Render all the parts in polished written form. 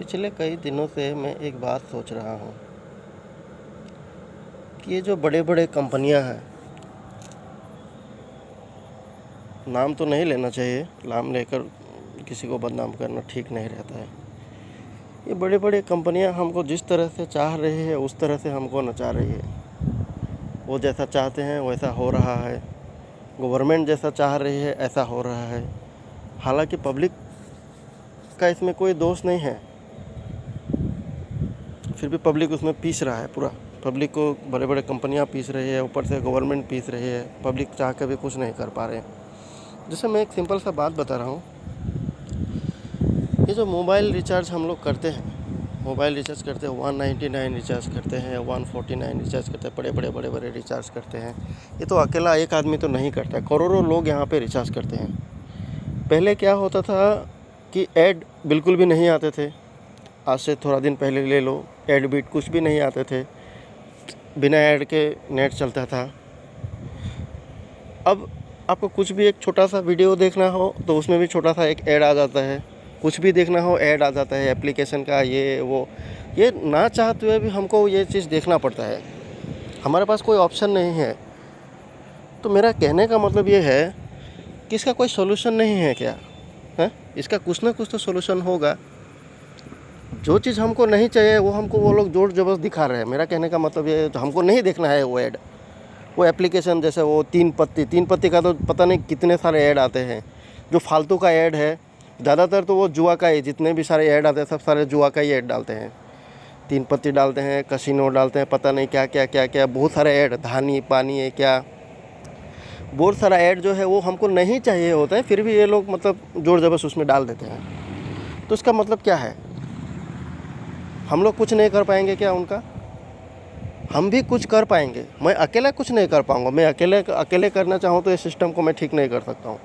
पिछले कई दिनों से मैं एक बात सोच रहा हूँ कि ये जो बड़े-बड़े कंपनियाँ हैं, नाम तो नहीं लेना चाहिए, नाम लेकर किसी को बदनाम करना ठीक नहीं रहता है। ये बड़े-बड़े कंपनियाँ हमको जिस तरह से चाह रही है, उस तरह से हमको नचा रही है। वो जैसा चाहते हैं वैसा हो रहा है, गवर्नमेंट जैसा चाह रही है ऐसा हो रहा है। हालाँकि पब्लिक का इसमें कोई दोष नहीं है, फिर भी पब्लिक उसमें पीस रहा है पूरा। पब्लिक को बड़े-बड़े कंपनियां पीस रही है, ऊपर से गवर्नमेंट पीस रही है, पब्लिक चाह के भी कुछ नहीं कर पा रहे हैं। जैसे मैं एक सिंपल सा बात बता रहा हूँ, ये जो मोबाइल रिचार्ज हम लोग करते हैं, मोबाइल रिचार्ज करते हैं 199 रिचार्ज करते हैं, 149 रिचार्ज करते हैं, बड़े-बड़े रिचार्ज करते हैं। ये तो अकेला एक आदमी तो नहीं करता है, करोड़ों लोग यहाँ पे रिचार्ज करते हैं। पहले क्या होता था कि ऐड बिल्कुल भी नहीं आते थे। आज से थोड़ा दिन पहले ले लो, ऐड बीट कुछ भी नहीं आते थे, बिना ऐड के नेट चलता था। अब आपको कुछ भी एक छोटा सा वीडियो देखना हो तो उसमें भी छोटा सा एक ऐड आ जाता है, कुछ भी देखना हो ऐड आ जाता है एप्लीकेशन का, ये वो। ये ना चाहते हुए भी हमको ये चीज़ देखना पड़ता है, हमारे पास कोई ऑप्शन नहीं है। तो मेरा कहने का मतलब ये है कि इसका कोई सोल्यूशन नहीं है क्या? है, इसका कुछ ना कुछ तो सोल्यूशन होगा। जो चीज़ हमको नहीं चाहिए वो हमको वो लोग ज़ोर ज़बरदस्त दिखा रहे हैं। मेरा कहने का मतलब ये है, तो हमको नहीं देखना है वो ऐड। वो एप्लीकेशन जैसे वो तीन पत्ती का तो पता नहीं कितने सारे ऐड आते हैं, जो फालतू का ऐड है। ज़्यादातर तो वो जुआ का ही, जितने भी सारे ऐड आते हैं सब सारे जुआ का ही ऐड डालते हैं। 3 पत्ती डालते हैं, कसिनो डालते हैं, पता नहीं क्या क्या क्या क्या, बहुत सारे ऐड, धानी पानी है क्या, बहुत सारा ऐड जो है वो हमको नहीं चाहिए होता है, फिर भी ये लोग मतलब ज़ोर ज़बरदस्त उसमें डाल देते हैं। तो इसका मतलब क्या है? हम लोग कुछ नहीं कर पाएंगे क्या उनका? हम भी कुछ कर पाएंगे। मैं अकेला कुछ नहीं कर पाऊंगा। मैं अकेले करना चाहूँ तो इस सिस्टम को मैं ठीक नहीं कर सकता हूँ।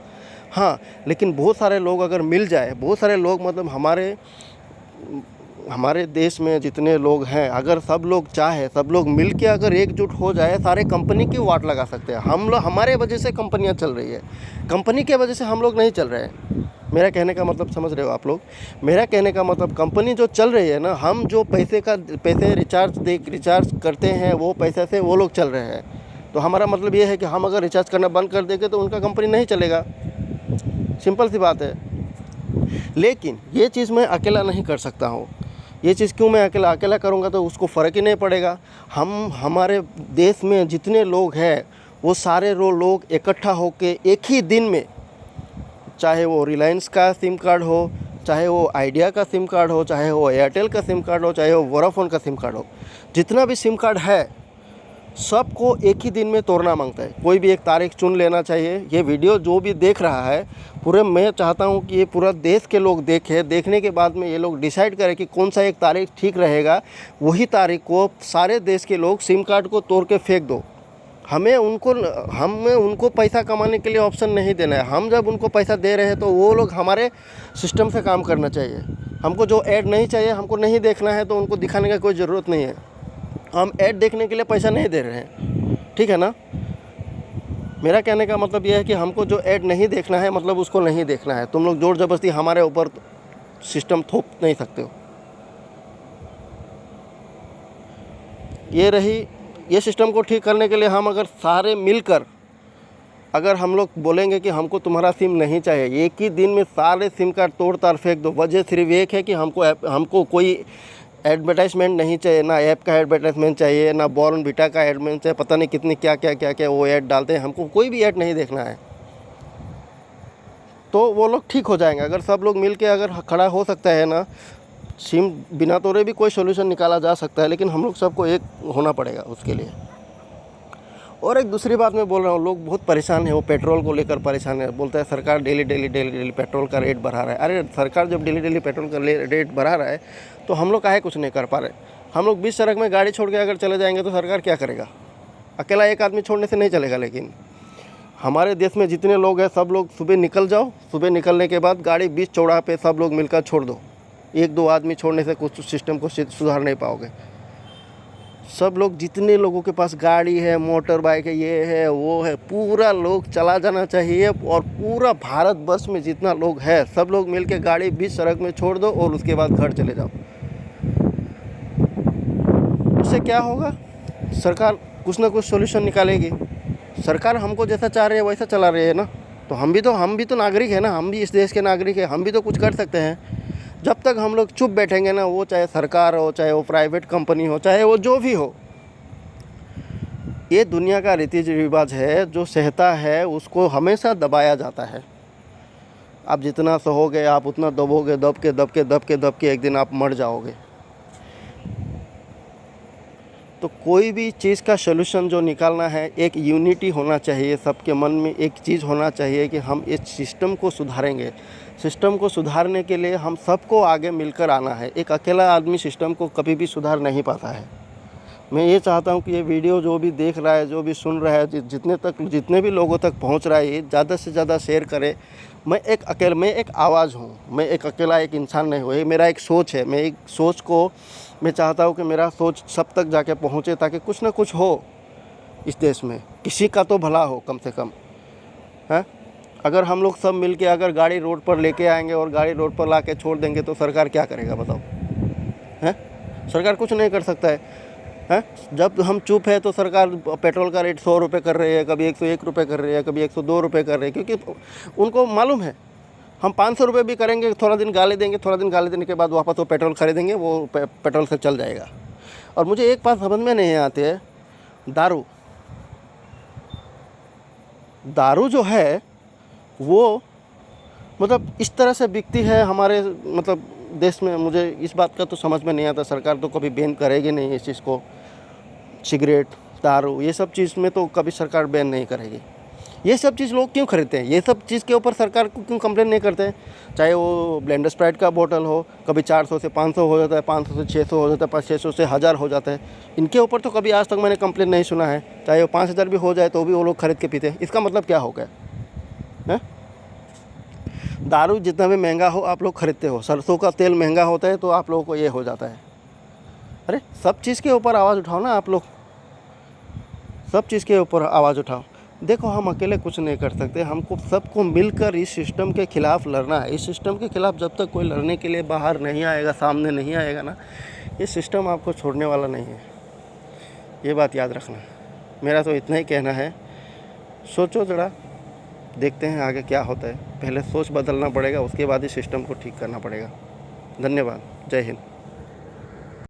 हाँ, लेकिन बहुत सारे लोग अगर मिल जाए, बहुत सारे लोग मतलब हमारे देश में जितने लोग हैं, अगर सब लोग चाहे, सब लोग मिल के अगर एकजुट हो जाए, सारे कंपनी की वाट लगा सकते हैं। हमारे वजह से कंपनियां चल रही है, कंपनी के वजह से हम लोग नहीं चल रहे हैं। मेरा कहने का मतलब समझ रहे हो आप लोग? मेरा कहने का मतलब कंपनी जो चल रही है ना, हम जो पैसे रिचार्ज करते हैं, वो पैसे से वो लोग चल रहे हैं। तो हमारा मतलब ये है कि हम अगर रिचार्ज करना बंद कर देंगे तो उनका कंपनी नहीं चलेगा। सिंपल सी बात है। लेकिन ये चीज़ मैं अकेला नहीं कर सकता हूँ। ये चीज़ क्यों मैं अकेला करूँगा तो उसको फ़र्क ही नहीं पड़ेगा। हमारे देश में जितने लोग हैं वो सारे लोग इकट्ठा होकर एक ही दिन में, चाहे वो रिलायंस का सिम कार्ड हो, चाहे वो आइडिया का सिम कार्ड हो, चाहे वो एयरटेल का सिम कार्ड हो, चाहे वो वोडाफोन का सिम कार्ड हो, जितना भी सिम कार्ड है सबको एक ही दिन में तोड़ना मांगता है। कोई भी एक तारीख चुन लेना चाहिए। ये वीडियो जो भी देख रहा है पूरे, मैं चाहता हूँ कि ये पूरा देश के लोग देखें। देखने के बाद में ये लोग डिसाइड करें कि कौन सा एक तारीख ठीक रहेगा। वही तारीख को सारे देश के लोग सिम कार्ड को तोड़ के फेंक दो। हमें उनको पैसा कमाने के लिए ऑप्शन नहीं देना है। हम जब उनको पैसा दे रहे हैं तो वो लोग हमारे सिस्टम से काम करना चाहिए। हमको जो ऐड नहीं चाहिए, हमको नहीं देखना है, तो उनको दिखाने का कोई ज़रूरत नहीं है। हम ऐड देखने के लिए पैसा नहीं दे रहे हैं, ठीक है ना? मेरा कहने का मतलब यह है कि हमको जो ऐड नहीं देखना है, मतलब उसको नहीं देखना है। तुम लोग ज़ोर ज़बरदस्ती हमारे ऊपर सिस्टम थोप नहीं सकते हो। ये सिस्टम को ठीक करने के लिए हम अगर सारे मिलकर, अगर हम लोग बोलेंगे कि हमको तुम्हारा सिम नहीं चाहिए, एक ही दिन में सारे सिम कार्ड तोड़ ताड़ फेंक दो। वजह सिर्फ एक है कि हमको कोई एडवर्टाइजमेंट नहीं चाहिए, ना ऐप का एडवर्टाइजमेंट चाहिए, ना बॉर्नविटा का एडवर्टाइजमेंट चाहिए, पता नहीं कितनी क्या वो ऐड डालते हैं। हमको कोई भी ऐड नहीं देखना है, तो वो लोग ठीक हो जाएंगे। अगर सब लोग मिल के अगर खड़ा हो सकता है ना, सिम बिना तोड़े भी कोई सोल्यूशन निकाला जा सकता है, लेकिन हम लोग सबको एक होना पड़ेगा उसके लिए। और एक दूसरी बात मैं बोल रहा हूँ, लोग बहुत परेशान है, वो पेट्रोल को लेकर परेशान है। बोलता है सरकार डेली पेट्रोल का रेट बढ़ा रहा है। अरे सरकार जब डेली पेट्रोल का रेट बढ़ा रहा है तो हम लोग काहे कुछ नहीं कर पा रहे? हम लोग बीच सड़क में गाड़ी छोड़ के अगर चले जाएंगे तो सरकार क्या करेगा? अकेला एक आदमी छोड़ने से नहीं चलेगा। लेकिन हमारे देश में जितने लोग हैं, सब लोग सुबह निकल जाओ, सुबह निकलने के बाद गाड़ी बीच चौराहे पे सब लोग मिलकर छोड़ दो। 1-2 आदमी छोड़ने से कुछ सिस्टम को सुधार नहीं पाओगे। सब लोग, जितने लोगों के पास गाड़ी है, मोटर बाइक है, ये है वो है, पूरा लोग चला जाना चाहिए। और पूरा भारत वर्ष में जितना लोग है, सब लोग मिलके गाड़ी बीच सड़क में छोड़ दो और उसके बाद घर चले जाओ। उससे क्या होगा, सरकार कुछ ना कुछ सॉल्यूशन निकालेगी। सरकार हमको जैसा चाह रही है वैसा चला रही है ना, तो हम भी तो नागरिक है ना, हम भी इस देश के नागरिक हैं, हम भी तो कुछ कर सकते हैं। जब तक हम लोग चुप बैठेंगे ना, वो चाहे सरकार हो, चाहे वो प्राइवेट कंपनी हो, चाहे वो जो भी हो, ये दुनिया का रीति रिवाज है, जो सहता है उसको हमेशा दबाया जाता है। आप जितना सहोगे आप उतना दबोगे, दब के एक दिन आप मर जाओगे। तो कोई भी चीज़ का सलूशन जो निकालना है, एक यूनिटी होना चाहिए, सबके मन में एक चीज़ होना चाहिए कि हम इस सिस्टम को सुधारेंगे। सिस्टम को सुधारने के लिए हम सबको आगे मिलकर आना है। एक अकेला आदमी सिस्टम को कभी भी सुधार नहीं पाता है। मैं ये चाहता हूँ कि ये वीडियो जो भी देख रहा है, जो भी सुन रहा है, जितने भी लोगों तक पहुँच रहा है, ये ज़्यादा से ज़्यादा शेयर करें। मैं एक आवाज़ हूँ, मैं एक अकेला एक इंसान नहीं हूँ। ये मेरा एक सोच है। मैं एक सोच को मैं चाहता हूँ कि मेरा सोच सब तक जाके पहुँचे, ताकि कुछ ना कुछ हो इस देश में, किसी का तो भला हो कम से कम, है। अगर हम लोग सब मिल के अगर गाड़ी रोड पर लेके आएंगे और गाड़ी रोड पर ला के छोड़ देंगे तो सरकार क्या करेगा बताओ, है। सरकार कुछ नहीं कर सकता है। जब हम चुप है तो सरकार पेट्रोल का रेट 100 रुपये कर रही है, कभी 101 रुपये कर रही है, कभी 102 रुपये कर रही है, क्योंकि उनको मालूम है हम 500 रुपये भी करेंगे, थोड़ा दिन गाली देंगे, थोड़ा दिन गाली देने के बाद वापस वो पेट्रोल खरीदेंगे, वो पेट्रोल से चल जाएगा। और मुझे एक बात समझ में नहीं आती है, दारू जो है वो मतलब इस तरह से बिकती है हमारे मतलब देश में। मुझे इस बात का तो समझ में नहीं आता। सरकार तो कभी बैन करेगी नहीं इस चीज़ को, सिगरेट, दारू, ये सब चीज़ में तो कभी सरकार बैन नहीं करेगी। ये सब चीज़ लोग क्यों खरीदते हैं? ये सब चीज़ के ऊपर सरकार को क्यों कंप्लेन नहीं करते हैं? चाहे वो ब्लेंडर स्प्राइट का बोतल हो, कभी 400 से 500 हो जाता है, 500 से 600 हो जाता है, 600 से 1000 हो जाता है। इनके ऊपर तो कभी आज तक मैंने कंप्लेन नहीं सुना है। चाहे वो 5000 भी हो जाए तो भी वो लोग खरीद के पीते हैं। इसका मतलब क्या हो गया है? दारू जितना भी महंगा हो आप लोग खरीदते हो, सरसों का तेल महंगा होता है तो आप लोगों को ये हो जाता है। अरे सब चीज़ के ऊपर आवाज़ उठाओ ना आप लोग, सब चीज़ के ऊपर आवाज़ उठाओ। देखो हम अकेले कुछ नहीं कर सकते, हमको सबको मिलकर इस सिस्टम के ख़िलाफ़ लड़ना है। इस सिस्टम के ख़िलाफ़ जब तक कोई लड़ने के लिए बाहर नहीं आएगा, सामने नहीं आएगा ना, ये सिस्टम आपको छोड़ने वाला नहीं है। ये बात याद रखना। मेरा तो इतना ही कहना है। सोचो ज़रा, देखते हैं आगे क्या होता है। पहले सोच बदलना पड़ेगा, उसके बाद ही सिस्टम को ठीक करना पड़ेगा। धन्यवाद। जय हिंद।